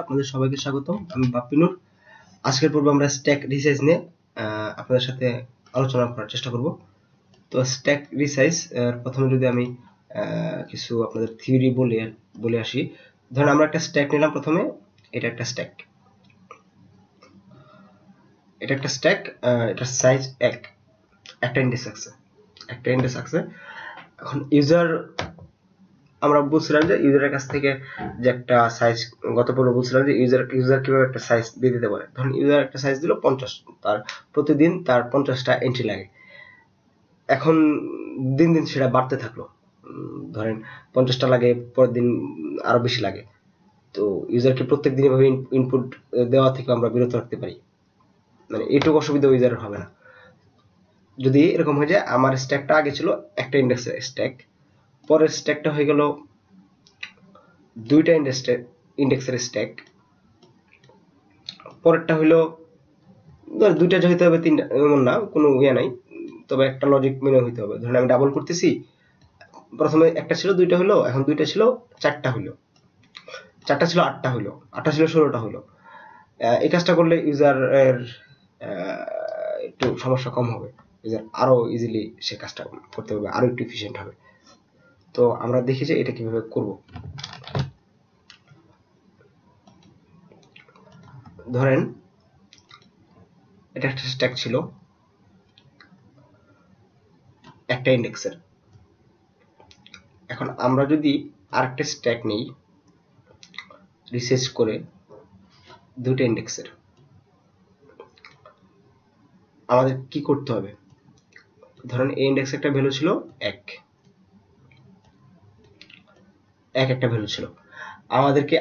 আপনাদের সবাইকে স্বাগতম। আমি বাপ্পিনুর। আজকের পর্বে আমরা স্ট্যাক রিসাইজ নিয়ে আপনাদের সাথে আলোচনা করার চেষ্টা করব। তো স্ট্যাক রিসাইজ প্রথমে যদি আমি কিছু আপনাদের থিওরি বলে আসি। ধরেন আমরা একটা স্ট্যাক নিলাম। প্রথমে এটা একটা স্ট্যাক, এটার সাইজ একটা ইন্ডেক্স আছে। এখন ইউজার, আমরা বলছিলাম যে ইউজারের কাছ থেকে যে একটা সাইজ, গত পর্বে বলছিলাম যে ইউজার কিভাবে একটা সাইজ দিয়ে দিতে পারে। ধরুন ইউজার একটা সাইজ দিল 50, তার প্রতিদিন তার 50টা এন্ট্রি লাগে। এখন দিন দিন সেটা বাড়তে থাকলো, ধরেন 50টা লাগে, পরের দিন আরো বেশি লাগে। তো ইউজারকে প্রত্যেক দিন এভাবে ইনপুট দেওয়া থেকে আমরা বিরত রাখতে পারি, মানে এইটুকু অসুবিধা ইউজারের হবে না। যদি এরকম হয় যে আমার স্ট্যাকটা আগে ছিল একটা ইন্ডেক্সের স্ট্যাক, পরের স্ট্যাকটা হয়ে গেল দুইটা ইন্ডেক্সের স্ট্যাক, পরেরটা হইলো দুইটা হইতে হবে, তিনটা, এমন না, কোনো ইয়ে নাই, তবে একটা লজিক মেনে হইতে হবে। ধরেন আমি ডাবল করতেছি, প্রথমে একটা ছিল দুইটা হলো, এখন দুইটা ছিল চারটা হইলো, চারটা ছিল আটটা হইলো, আটটা ছিল 16টা হইলো। এই কাজটা করলে ইউজারের একটু সমস্যা কম হবে, ইউজার আরো ইজিলি সে কাজটা করতে পারবে, আরো একটু এফিশিয়েন্ট হবে। তো আমরা দেখি যে এটা কিভাবে করব। ধরেন এটা একটা স্ট্যাক ছিল একটা ইন্ডেক্সের। এখন আমরা যদি আরেকটা স্ট্যাক নেই রিসার্চ করে দুটো ইন্ডেক্সের, আমাদের কি করতে হবে? ধরেন এই ইন্ডেক্স একটা ভ্যালু ছিল একটা ভ্যালু ছিল, আমাদেরকে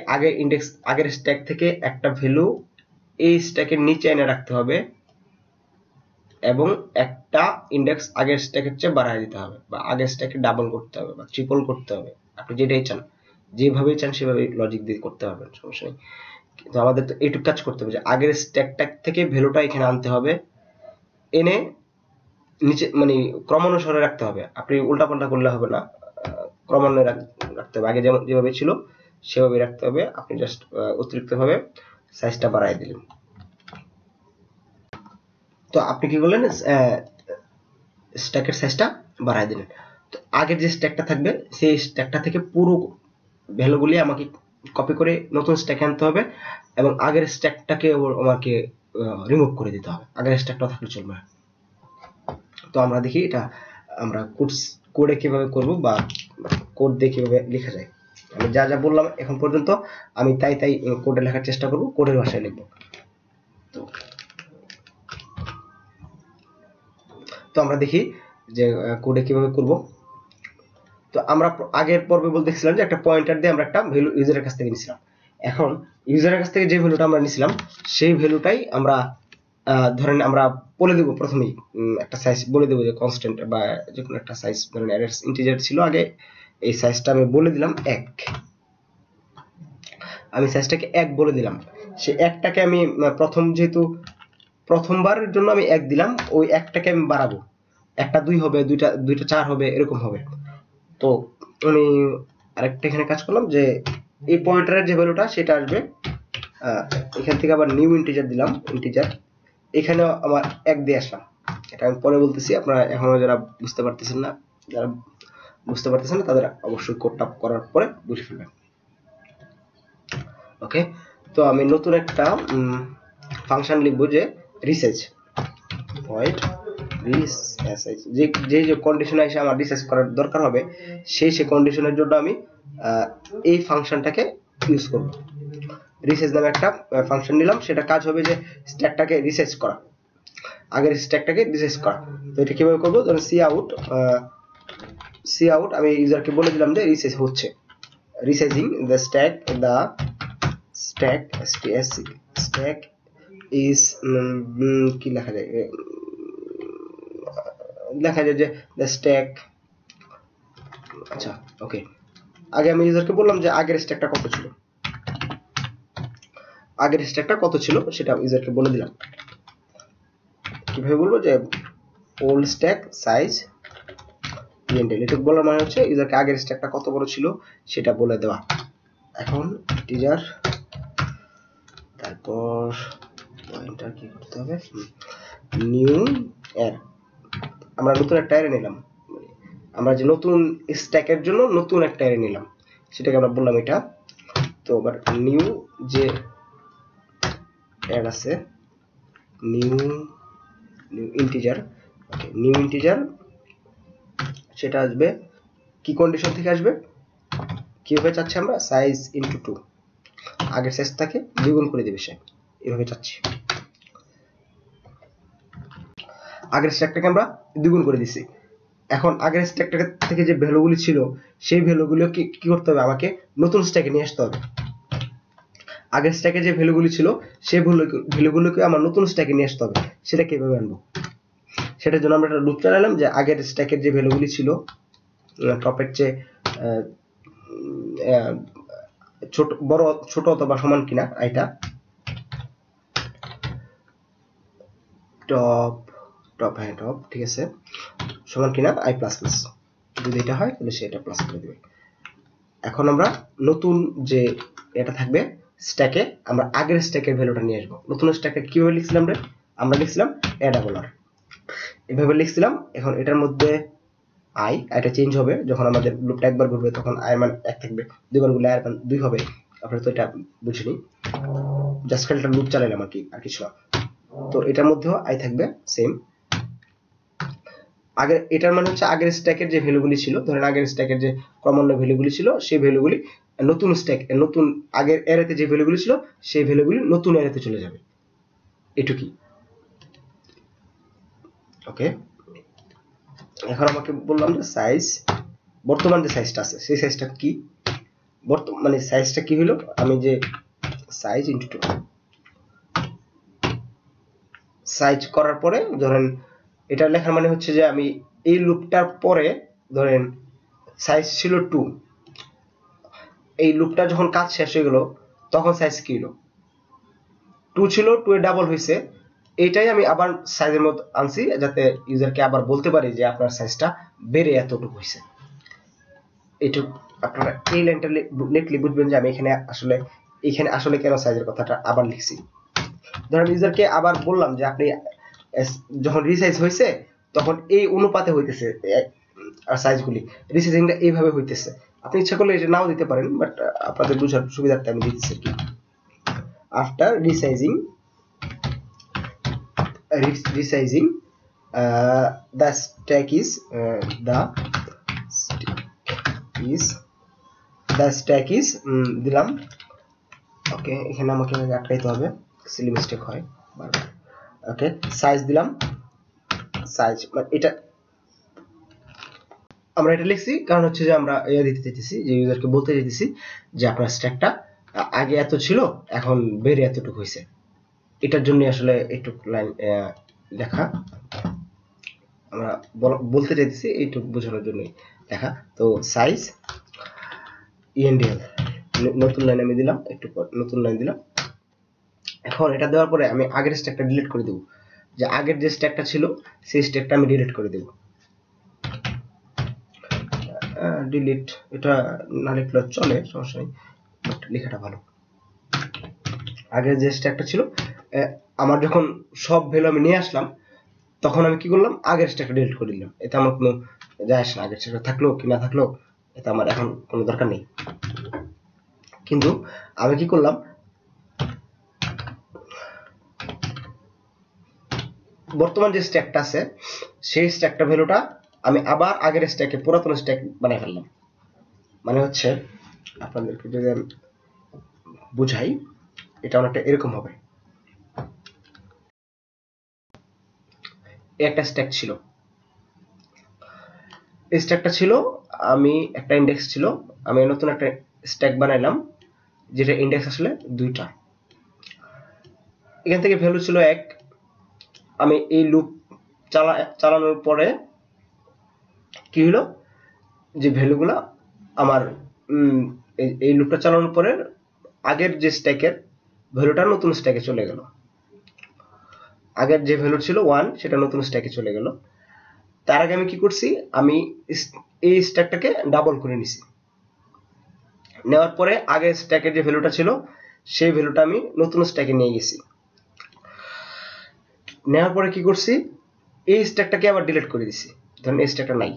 আগের স্ট্যাক থেকে একটা ভ্যালু এই স্ট্যাকের নিচে এনে রাখতে হবে এবং একটা ইন্ডেক্স আগের স্ট্যাকের চেয়ে বাড়ায় দিতে হবে, বা আগের স্ট্যাকে ডাবল করতে হবে বা ট্রিপল করতে হবে। আপনি যেটাই চান, যেভাবে চান সেভাবে লজিক দিয়ে করতে পারবেন, সমস্যা নেই। কিন্তু আমাদের তো এইটুকু কাজ করতে হবে যে আগের স্ট্যাকটা থেকে ভ্যালুটা এখানে আনতে হবে, এনে নিচে মানে ক্রমানুসারে রাখতে হবে। আপনি উল্টাপাল্টা করলে হবে না, ক্রমান্বয়ে রাখতে হবে। আগে যেভাবে ছিল সেভাবে রাখতে হবে। আপনি জাস্ট অতিরিক্তভাবে সাইজটা বাড়ায় দিলেন। তো আপনি কি করলেন, স্ট্যাকের সাইজটা বাড়ায় দিলেন। তো আগের যে স্ট্যাকটা থাকবে সেই স্ট্যাকটা থেকে পুরো ভ্যালুগুলি আমাকে কপি করে নতুন স্ট্যাকে আনতে হবে এবং আগের স্ট্যাকটাকে আমাকে রিমুভ করে দিতে হবে, আগের স্ট্যাকটা থাকলে চলবে না। তো আমরা দেখি এটা আমরা কোডে কিভাবে করব বা কোড দিয়ে কিভাবে লেখা যায়। আমি যা যা বললাম এখন পর্যন্ত আমি তাই কোডে লেখার চেষ্টা করব, কোডের ভাষায় লিখব। তো আমরা দেখি যে কোডে কিভাবে করব। তো আমরা আগের পর্বে বলতেছিলাম যে একটা পয়েন্টার দিয়ে আমরা একটা ভ্যালু ইউজারের কাছ থেকে নিছিলাম। এখন ইউজারের কাছ থেকে যে ভ্যালুটা আমরা নিছিলাম সেই ভ্যালুটাই আমরা ধরেন আমরা বলে দেব, প্রথমেই একটা সাইজ বলে দেব যে কনস্ট্যান্ট বা যে কোনো একটা সাইজ, ধরেন অ্যারের ইন্টিজার ছিল আগে, এই সাইজটা আমি বলে দিলাম 1, আমি সাইজটাকে 1 বলে দিলাম। সেই 1টাকে আমি যেহেতু প্রথমবারের জন্য আমি 1 দিলাম, ওই 1টাকে আমি বাড়াবো, একটা 2 হবে, দুইটা 4 হবে, এরকম হবে। তো আমি আরেকটা এখানে কাজ করলাম যে এই পয়েন্টারের যে ভ্যালুটা সেটা আসবে, এখান থেকে আবার নিউ ইন্টিজার দিলাম, ইন্টিজার এখানে আমার 1 দিয়ে আসলাম। এটা আমি পরে বলতেছি, আপনারা এখনো যারা বুঝতে পারতেছেন না তাদের অবশ্যই কোডটা করার পরে বুঝে ফেলবেন। ওকে, তো আমি নতুন একটা ফাংশন লিখবো যে রিসার্চ ভয়েড রিসার্চ, যে কন্ডিশনে এসে আমার রিসার্চ করার দরকার হবে সেই কন্ডিশনের জন্য আমি এই ফাংশনটাকে ইউজ করব। রিসার্চ নামে একটা ফাংশন নিলাম, সেটা কাজ হবে যে স্ট্যাকটাকে রিসার্চ করা, আগের স্ট্যাকটাকে রিসার্চ করা। তো এটা কিভাবে করব, ধরুন সি আউট আমি ইউজারকে বলে দিলাম যে রিসার্চ হচ্ছে, রিসার্চিং দ্য স্ট্যাক ইজ কি লেখা যায় যে দ্য স্ট্যাক। আচ্ছা, ওকে, আগে আমি ইউজারকে বললাম যে আগের স্ট্যাকটা কত ছিল সেটা ইউজারকে বলে দিলাম। কিভাবে বলবো যে ওল্ড স্ট্যাক সাইজ ইন্টিজার, এটা বলার মানে হচ্ছে ইউজারকে আগের স্ট্যাকটা কত বড় ছিল সেটা বলে দেওয়া। এখন ইন্টিজার তারপর পয়েন্টার কি করতে হবে, নিউ এর আমরা নতুন একটা অ্যারে নিলাম, আমরা যে নতুন স্ট্যাকের জন্য নতুন একটা অ্যারে নিলাম সেটাকে আমরা বললাম এটা। তো আবার নিউ যে অ্যাড আছে নিউ ইন্টিজার, ওকে নিউ ইন্টিজার সেটা আসবে কি কন্ডিশন থেকে আসবে, কিভাবে চাচ্ছি আমরা, সাইজ ইনটু 2, আগের সাইজটাকে দ্বিগুণ করে দিবে সে, এভাবে চাচ্ছি। আগের স্ট্যাকটাকে আমরা দ্বিগুণ করে দিছি। এখন আগের স্ট্যাকটা থেকে যে ভ্যালুগুলি ছিল সেই ভ্যালুগুলোকে কি করতে হবে, আমাকে নতুন স্ট্যাকে নিয়ে আসতে হবে। আগের স্ট্যাকে যে ভ্যালুগুলি ছিল সেই ভ্যালুগুলোকে আমার নতুন স্ট্যাকে নিয়ে আসতে হবে। সেটা কিভাবে আনবো, সেটার জন্য আমরা একটা লুপ চালালাম যে আগের স্ট্যাকের যে ভ্যালুগুলি ছিল টপের চেয়ে ছোট বড় ছোট অথবা সমান কিনা, এটা টপ হ্যাঁ টপ ঠিক আছে, সমান কিনা আই প্লাস প্লাস, যদি এটা হয় তাহলে সেটা প্লাস করে দেবে। এখন আমরা নতুন যে এটা থাকবে স্ট্যাকে আমরা আগের স্ট্যাকের ভ্যালুটা নিয়ে আসবো। নতুন স্ট্যাকে কিভাবে লিখছিলাম রে, আমরা লিখছিলাম এ ডাবল আর, এভাবে লিখছিলাম। এখন এটার মধ্যে আইটা চেঞ্জ হবে যখন আমাদের লুপটা একবার ঘুরবে, তখন আই মান 1 থাকবে, দুইবার ঘুরলে আই মান 2 হবে। আপনারা তো এটা বুঝিনি, জাস্ট খালি একটা লুপ চালাইলাম আর কিছু না। তো এটার মধ্যেও আই থাকবে সেম। আগের এটার মানে হচ্ছে আগের স্ট্যাকের যে ভ্যালুগুলি ছিল, ধরেন আগের স্ট্যাকের যে ক্রমান্বয় ভ্যালুগুলি ছিল সেই ভ্যালুগুলি নতুন স্ট্যাক নতুন আগের অ্যারেতে যে ভ্যালুগুলি ছিল সেই ভ্যালুগুলি নতুন অ্যারেতে চলে যাবে, এটুকুই। ওকে, এখন আমাকে বললাম যে সাইজ, বর্তমান যে সাইজটা আছে সেই সাইজটা কি, মানে সাইজটা কি হলো, আমি যে সাইজ ইনটু 2 সাইজ করার পরে ধরেন এটা লেখার মানে হচ্ছে যে আমি এই লুপটার পরে ধরেন সাইজ ছিল 2, এই লুপটা যখন কাজ শেষ হয়ে গেল তখন সাইজ কি হলো, 2 ছিল, 2 এর ডাবল হয়েছে, এইটাই আমি আবার সাইজের মধ্যে আনছি যাতে ইউজারকে আবার বলতে পারি যে আপনার সাইজটা বেড়ে এতটুকু হয়েছে। এইটুকু আপনারা এই লাইনটা লিখলে বুঝবেন যে আমি এখানে আসলে কেন সাইজের কথাটা আবার লিখছি। ধরেন ইউজারকে আবার বললাম যে আপনি যখন রিসাইজ হয়েছে তখন এই অনুপাতে হইতেছে আর সাইজগুলি, রিসাইজিংটা এইভাবে হইতেছে। আপনি ইচ্ছা করলে এটা নাও দিতে পারেন, বাট আপনাদের বুঝার সুবিধার্থে আমি দিতেছি কি, after resizing the stack is দিলাম। ওকে, এখানে আমাকে আটকাইতে হবে, সিলি মিস্টেক হয় বারবার। ওকে, সাইজ দিলাম, সাইজ এটা আমরা এটা লিখছি কারণ হচ্ছে যে আমরা দিতে চাইতেছি যে ইউজারকে বলতে চাইতেছি যে আপনার স্ট্যাকটা আগে এত ছিল এখন বেড়ে এতটুকু হয়েছে, এটার জন্য আসলে একটু লাইন লেখা আমরা বলতে চাইতেছি, এইটুকু বোঝানোর জন্য লেখা। তো সাইজ ইএনডিএল নতুন লাইন আমি দিলাম, একটু নতুন লাইন দিলাম। এখন এটা দেওয়ার পরে আমি আগের স্ট্যাকটা ডিলিট করে দেব, যে আগের যে স্ট্যাকটা ছিল সেই স্ট্যাকটা আমি ডিলিট করে দেব। ডিলিট এটা না লিখলে চলে, সমস্যা নেই, বাট লেখাটা ভালো। আগের যে স্ট্যাকটা ছিল আমার যখন সব ভ্যালু আমি নিয়ে আসলাম তখন আমি কি করলাম, আগের স্ট্যাকটা ডিলিট করে দিলাম। এতে আমার কোনো যায় আসে না, আগের স্ট্যাকটা থাকলো কি না থাকলো এটা আমার এখন কোনো দরকার নেই। কিন্তু আমি কি করলাম, বর্তমান যে স্ট্যাকটা আছে সেই স্ট্যাকটা ভ্যালুটা আমি আবার আগের স্ট্যাকে পুরাতন স্ট্যাক বানিয়ে ফেললাম। মানে হচ্ছে আপনাদেরকে যদি আমি বুঝাই, এটা অনেকটা এরকম হবে। একটা স্ট্যাক ছিল, এই স্ট্যাকটা ছিল, আমি একটা ইন্ডেক্স ছিল, আমি নতুন একটা স্ট্যাক বানাইলাম যেটা ইন্ডেক্স আসলে 2টা, এখান থেকে ভ্যালু ছিল 1। আমি এই লুপ চালানোর পরে কি হলো, যে ভ্যালুগুলো আমার এই লুপটা চালানোর পরে আগের যে স্ট্যাকের ভ্যালুটা নতুন স্ট্যাকে চলে গেল, আগের যে ভ্যালু ছিল 1 সেটা নতুন স্ট্যাকে চলে গেল। তার আগে আমি কি করছি, আমি এই স্ট্যাকটাকে ডাবল করে নিছি, নেওয়ার পরে আগের স্ট্যাকের যে ভ্যালুটা ছিল সেই ভ্যালুটা আমি নতুন স্ট্যাকে নিয়ে গেছি। নেওয়ার পরে কি করছি, এই স্ট্যাকটাকে আবার ডিলিট করে দিছি। ধরেন এই স্ট্যাকটা নাই,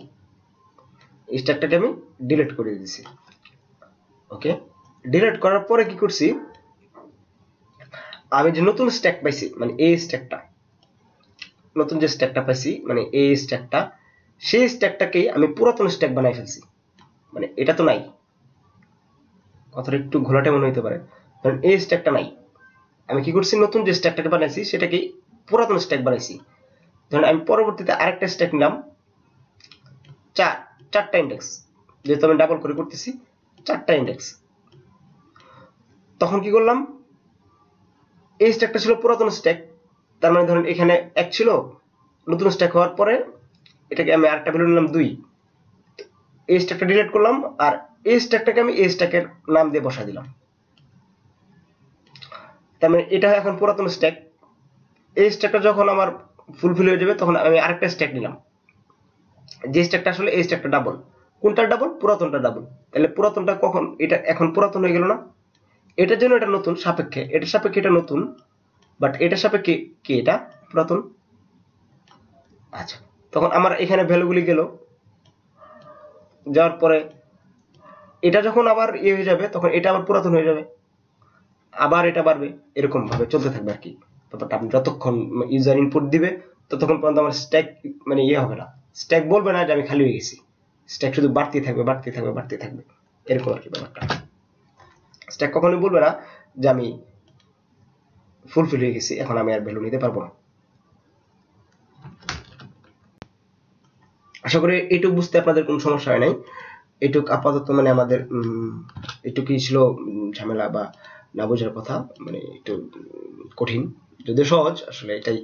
এই স্ট্যাকটাকে আমি ডিলিট করে দিয়েছি। ওকে, ডিলিট করার পরে কি করছি, আমি যে নতুন স্ট্যাক পাইছি, মানে এই স্ট্যাকটা, নতুন যে স্ট্যাকটা পাইছি মানে এই স্ট্যাকটা, সেই স্ট্যাকটাকেই আমি পুরাতন স্ট্যাক বানাই ফেলছি। মানে এটা তো নাই, কথাটা একটু ঘোলাটে মনে হইতে পারে। কারণ এই স্ট্যাকটা নাই, আমি কি করছি, নতুন যে স্ট্যাকটাকে বানাইছি সেটাকেই পুরাতন স্ট্যাক বানাইছি। ধরেন আমি পরবর্তীতে আরেকটা স্ট্যাক নিলাম, চারটা ইন্ডেক্স, যেহেতু আমি ডাবল করে করতেছি, 4টা ইন্ডেক্স। তখন কি করলাম, এই স্ট্যাকটা ছিল পুরাতন স্ট্যাক, তার মানে ধরেন এখানে 1 ছিল, নতুন স্ট্যাক হওয়ার পরে এটাকে আমি আরেকটা ভ্যালু নিলাম 2, এই স্ট্যাকটা ডিলিট করলাম, আর এই স্ট্যাকটাকে আমি এই স্ট্যাকের নাম দিয়ে বসা দিলাম। তার মানে এটা এখন পুরাতন স্ট্যাক। এই স্ট্যাকটা যখন আমার ফুলফিল হয়ে যাবে তখন আমি আরেকটা স্ট্যাক নিলাম, যে স্ট্যাকটা আসলে এই স্ট্যাকটা ডাবল। কোনটা ডাবল? পুরাতনটা ডাবল। তাহলে পুরাতনটা কখন, এটা এখন পুরাতন হয়ে গেল না, এটার জন্য এটা নতুন সাপেক্ষে, এটার সাপেক্ষে এটা নতুন, বাট এটার সাপেক্ষে কি এটা পুরাতন। আচ্ছা, তখন আমার এখানে ভ্যালুগুলি গেল, যাওয়ার পরে এটা যখন আবার ইয়ে হয়ে যাবে তখন এটা আবার পুরাতন হয়ে যাবে, আবার এটা বাড়বে, এরকম ভাবে চলতে থাকবে আর কি। ব্যাপারটা আপনি যতক্ষণ ইউজার ইনপুট দিবে ততক্ষণ পর্যন্ত আমার স্ট্যাক মানে ইয়ে হবে না, স্ট্যাক বলবে না যে আমি খালি হয়ে গেছি, স্ট্যাক শুধু বাড়তে থাকবে বাড়তে থাকবে বাড়তে থাকবে, এরকম আর কি ব্যাপারটা। স্ট্যাক কখনোই বলবে না যে আমি ফুলফিল হয়ে গেছি, এখন আমি আর ভ্যালু নিতে পারবো না। আশা করি এইটুকু বুঝতে আপনাদের কোনো সমস্যা হয় নাই। এইটুক আপাতত মানে আমাদের এইটুকুই ছিল ঝামেলা বা না বোঝার কথা, মানে একটু কঠিন, যদিও সহজ, আসলে এটাই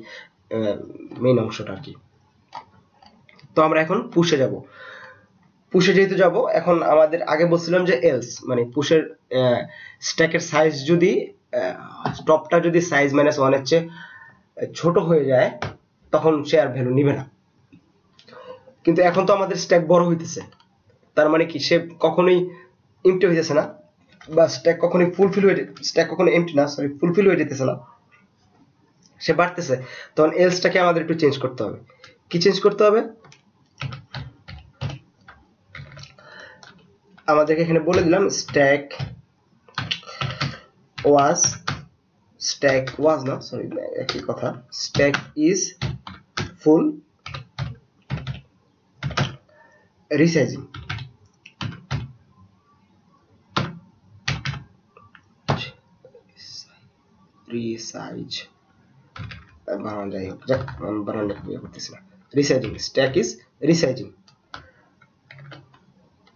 মেইন অংশটা আর কি। তো আমরা এখন পুশে যাব। পুশে যেহেতু যাব, এখন আমাদের আগে বলছিলাম যে এলস মানে পুশের স্ট্যাকের সাইজ যদি টপটা যদি সাইজ -1 এর চেয়ে ছোট হয়ে যায় তখন সে আর ভ্যালু নিবে না। কিন্তু এখন তো আমাদের স্ট্যাক বড় হইতেছে, তার মানে কি সে কখনোই এমটি হইতেছে না, বা স্ট্যাক কখনোই ফুলফিল হয়ে, স্ট্যাক কখনো এমটি না, সরি ফুলফিল হয়ে যেতেছে না, সে বাড়তেছে। তখন এলসটাকে আমাদের একটু চেঞ্জ করতে হবে। কি চেঞ্জ করতে হবে, আমাদেরকে এখানে বলে দিলাম স্ট্যাক ওয়াজ না, সরি একই কথা, stack is full resizing. Resize বানান, যাই হোক, যাক বানান লিখে করতেছি না, রিসাইজিং, স্ট্যাক ইজ রিসাইজিং।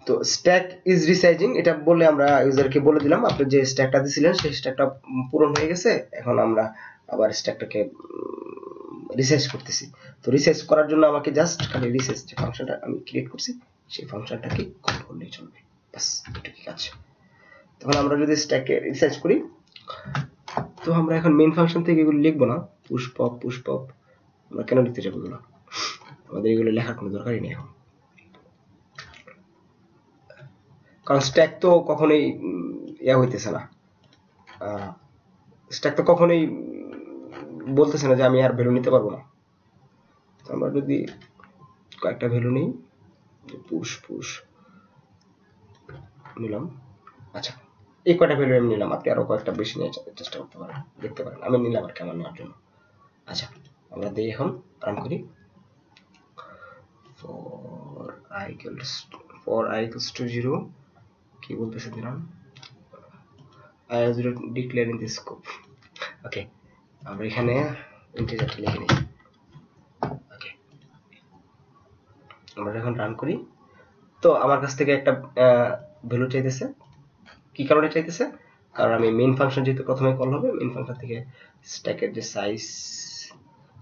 তো স্ট্যাক ইজ রিসাইজিং এটা বললে আমরা ইউজারকে বলে দিলাম আপনি যে স্ট্যাকটা দিছিলেন সেই স্ট্যাকটা পূরণ হয়ে গেছে, এখন আমরা আবার স্ট্যাকটাকে রিসাইজ করতেছি। তো রিসাইজ করার জন্য আমাকে জাস্ট খালি রিসাইজ যে ফাংশনটা আমি ক্রিয়েট করছি সেই ফাংশনটাকে কল করলেই চলবে, বাস এটুকুই কাজ। তখন আমরা যদি স্ট্যাকে রিসাইজ করি, তো আমরা এখন মেইন ফাংশন থেকে এগুলো লিখবো না, পুশ পপ আমরা কেন লিখতে যাবো এগুলো, আমাদের এগুলো লেখার কোনো দরকারই নেই এখন, কারণ স্ট্যাক তো কখনোই ইয়া হইতেছে না, স্ট্যাক তো কখনোই বলতেছে না যে আমি আর ভ্যালু নিতে পারবো না। আমরা যদি কয়েকটা ভ্যালু নিই, পুশ নিলাম, আচ্ছা এই কয়টা ভ্যালু আমি নিলাম, আপনি আরো কয়েকটা বেশি নিয়ে চেষ্টা করতে পারেন, দেখতে পারেন, আমি নিলাম আর কেমন নেওয়ার জন্য। আচ্ছা আমরা দিই এখন রান করি, for I equals to 0 কি বলতেছে দিলাম, I have 0 declare in the scope। ওকে, আমরা এখানে ইন্টিজারটা লিখে নিই। ওকে, আমরা এখন রান করি, তো আমার কাছ থেকে একটা ভ্যালু চাইতেছে। কি কারণে চাইতেছে, কারণ আমি মেইন ফাংশন যেহেতু প্রথমে কল হবে, মেইন ফাংশন থেকে স্ট্যাকের যে সাইজ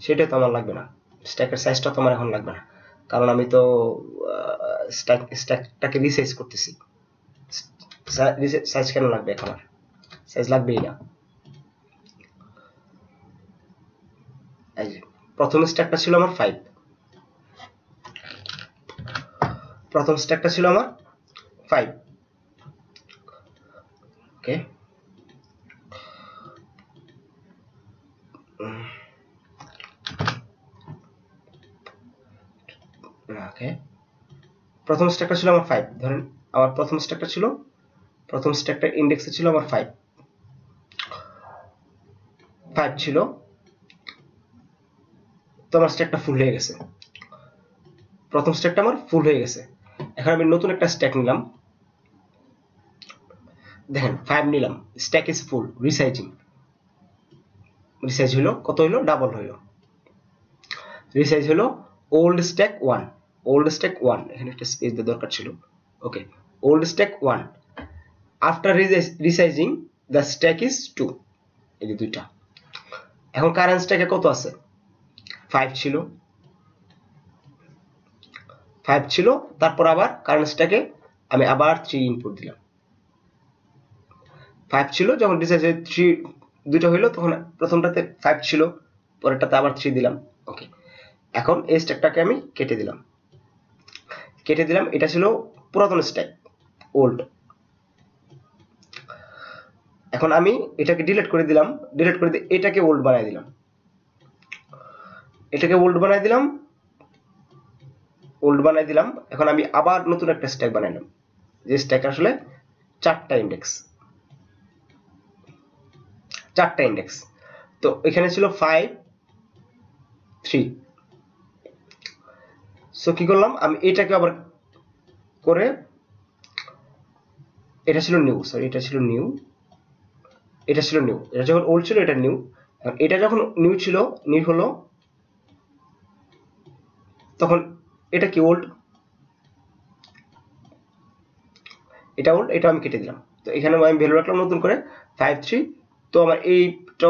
সেটা তো আমার লাগবে না, স্ট্যাকের সাইজটা তো আমার এখন লাগবে না, কারণ আমি তো স্ট্যাকটাকে রিসাইজ করতেছি। সাইজ কেন লাগবে এখন, আর সাইজ লাগবেই না। এই যে প্রথম স্ট্যাকটা ছিল আমার 5, প্রথম স্ট্যাকটা ছিল আমার 5। ওকে, ওকে, প্রথম স্ট্যাকটা ছিল আমার 5, ধরেন আমার প্রথম স্ট্যাকটার ইন্ডেক্সে ছিল আমার 5 ছিল, তো আমার স্ট্যাকটা ফুল হয়ে গেছে, প্রথম স্ট্যাকটা আমার ফুল হয়ে গেছে। এখন আমি নতুন একটা স্ট্যাক নিলাম, দেখেন 5 নিলাম, স্ট্যাক ইজ ফুল, রিসাইজ হলো কত, হলো ডাবল হলো, রিসাইজ হলো ওল্ড স্ট্যাক 1, এখানে একটা স্পেস দেওয়ার দরকার ছিল। Okay, old stack 1 after resizing the stack is 2, এই যে দুইটা। এখন কারেন্ট স্ট্যাকে কত আছে, 5 ছিল, তারপর আবার কারেন্ট স্ট্যাকে আমি আবার 3 ইনপুট দিলাম। 5 ছিল, যখন রিসাইজ 3 দুইটা হইলো, তখন প্রথমটাতে 5 ছিল, পরেরটাতে আবার 3 দিলাম। ওকে, এখন এই স্ট্যাকটাকে আমি কেটে দিলাম, এটা ছিল পুরাতন স্ট্যাক, ওল্ড। এখন আমি এটাকে ডিলিট করে দিলাম, এটাকে ওল্ড বানাই দিলাম, এখন আমি আবার নতুন একটা স্ট্যাক বানাইলাম, যে স্ট্যাক আসলে 4টা ইন্ডেক্স। তো এখানে ছিল 5 3, সো কি করলাম, আমি এটাকে আবার করে, এটা ছিল নিউ, এটা যখন ওল্ড ছিল, এটা নিউ, এটা যখন নিউ হলো, তখন এটা কি ওল্ড, এটা আমি কেটে দিলাম। তো এখানে আমি ভ্যালু রাখলাম নতুন করে 5 3, তো আমার এইটা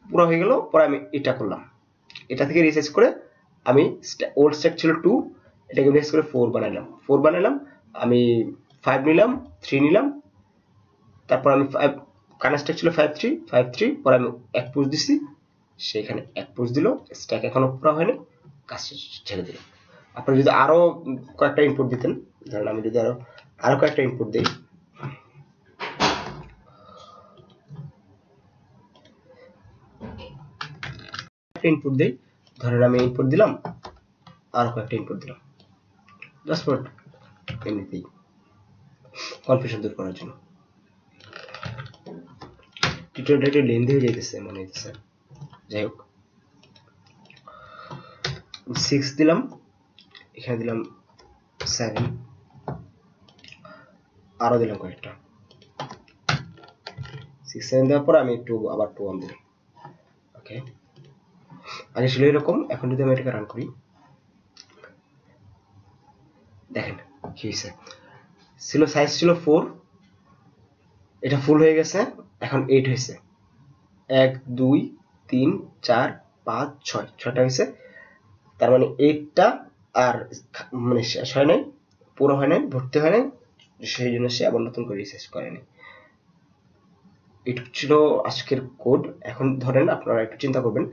পুরো হয়ে গেল। পরে আমি এটা করলাম, এটা থেকে রিসাইজ করে আমি ওল্ড স্ট্যাক ছিল 2, এটাকে রিসাইজ করে 4 বানাইলাম, আমি 5 নিলাম, 3 নিলাম, তারপর আমি কারেন্ট স্ট্যাক ছিল 5 3, পরে আমি এক পুশ দিছি, সেখানে এক পুশ দিল, স্ট্যাক এখনো পুরো হয়নি, কাজ ছেড়ে দিল। আপনারা যদি আরো কয়েকটা ইনপুট দিতেন, ধরেন আমি যদি আরো কয়েকটা ইনপুট দিই, ধরেন আমি ইনপুট দিলাম, আরো কয়েকটা ইনপুট দিলাম, জাস্ট ফর এমনিতেই কনফিউশন দূর করার জন্য। টিউটোরিয়ালটা একটু লেন্দি হয়ে যাইতেছে মনে হচ্ছে, যাই হোক 6 দিলাম, এখানে দিলাম 7, আরো দিলাম কয়েকটা, 6 7 দেওয়ার পর আমি একটু আবার 2 1 দিলাম। ওকে, আগে ছিল এরকম, এখন যদি আমি এটাকে রান করি, দেখেন কি হয়েছে, সাইজ ছিল 4, এটা ফুল হয়ে গেছে, এখন 8 হয়েছে, 1 2 3 4 5 6, 6টা হয়েছে, তার মানে 8টা আর মানে শেষ হয় নাই, পুরো হয় নাই, ভর্তি হয় নাই, সেই জন্য সে আবার নতুন করে রিসার্চ করেনি। এটা ছিল আজকের কোড। এখন ধরেন আপনারা একটু চিন্তা করবেন,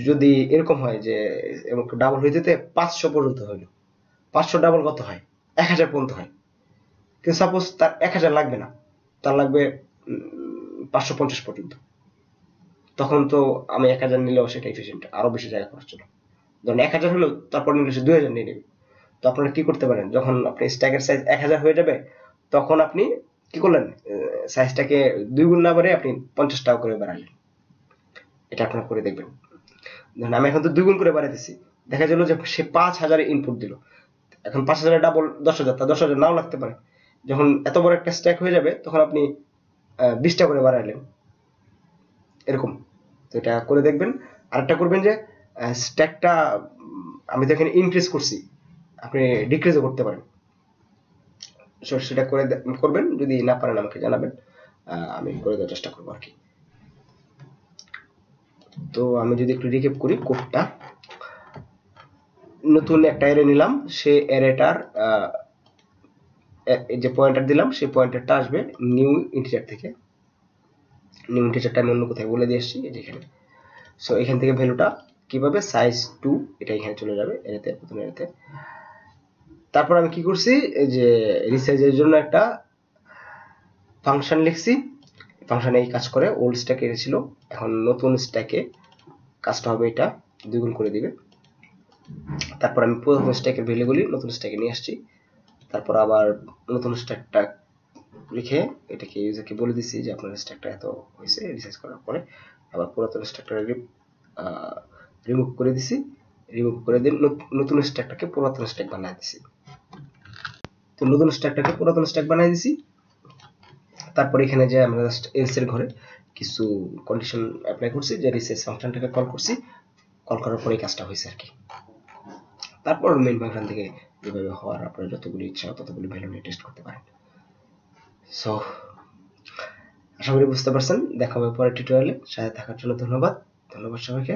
যদি এরকম হয় যে ডাবল হয়ে যেতে 500 পর্যন্ত হইলো, 500 ডাবল কত হয়, 1000 পর্যন্ত হয়, কিন্তু সাপোজ তার 1000 লাগবে না, তার লাগবে 550 পর্যন্ত, তখন তো আমি 1000 নিলেও সেটা এফিসিয়েন্ট, আরো বেশি জায়গা খরচ হলো। ধরেন 1000 হলো, তারপর নিলে সে 2000 নিয়ে নেবে। তো আপনারা কি করতে পারেন, যখন আপনি স্ট্যাকের সাইজ 1000 হয়ে যাবে, তখন আপনি কি করলেন, সাইজটাকে 2 গুণ না বাড়িয়ে আপনি 50 টাকা করে বাড়ালেন। এটা আপনারা করে দেখবেন। ধরেন আমি এখন তো 2 গুণ করে বাড়াইতেছি, দেখা গেল যে সে 5000 ইনপুট দিল, এখন 5000 ডাবল 10000, তা 10000 নাও লাগতে পারে। যখন এত বড় একটা স্ট্যাক হয়ে যাবে, তখন আপনি 20টা করে বাড়াইলেন, এরকম। তো এটা করে দেখবেন। আরেকটা করবেন যে স্ট্যাকটা আমি তো এখানে ইনক্রিজ করছি, আপনি ডিক্রিজও করতে পারেন, সেটা করে করবেন। যদি না পারেন আমাকে জানাবেন, আমি করে দেওয়ার চেষ্টা করবো আর কি। তো আমি যদি একটু রিক্যাপ করি কোডটা, নতুন একটা অ্যারে নিলাম, সে অ্যারেটার যে পয়েন্টার দিলাম, সেই পয়েন্টারটা আসবে নিউ ইন্টিজার থেকে, নিউ ইন্টিজারটা আমি অন্য কোথায় বলে দিয়ে এসেছি এখানে। সো এখান থেকে ভ্যালুটা কিভাবে, সাইজ 2, এটা এখানে চলে যাবে এটাতে, প্রথম এটাতে। তারপর আমি কি করছি, যে রিসাইজের জন্য একটা ফাংশন লিখছি, ফাংশনে এই কাজ করে। ওল্ড স্ট্যাকে ছিল, এখন নতুন স্ট্যাকে কাজটা হবে এটা দ্বিগুণ করে দিবে। তারপর আমি পুরাতন স্ট্যাকের ভ্যালুগুলি নতুন স্ট্যাকে নিয়ে আসছি। তারপর আবার নতুন স্ট্যাকটা লিখে এটাকে ইউজারকে বলে দিছি যে আপনার স্ট্যাকটা এত হয়েছে। রিসাইজ করার পরে আবার পুরাতন স্ট্যাকটা রিমুভ করে দিছি। রিমুভ করে দিয়ে নতুন স্ট্যাকটাকে পুরাতন স্ট্যাক বানাই দিছি। তো নতুন স্ট্যাকটাকে পুরাতন স্ট্যাক বানাই দিছি। তারপর এখানে যে আমরা জাস্ট এলস এর ঘরে কিছু কন্ডিশন অ্যাপ্লাই করছি, যে রিসাইজ ফাংশনটাকে কল করছি। কল করার পরে কাজটা হয়েছে আর কি। তারপর মেইন ফাংশন থেকে যেভাবে হওয়ার আপনার যতগুলি ইচ্ছা ততগুলি ভ্যালু নিয়ে টেস্ট করতে পারেন। সো আশা করি বুঝতে পারছেন। দেখা হবে পরের টিউটোরিয়ালে। সাথে থাকার জন্য ধন্যবাদ। ধন্যবাদ সবাইকে।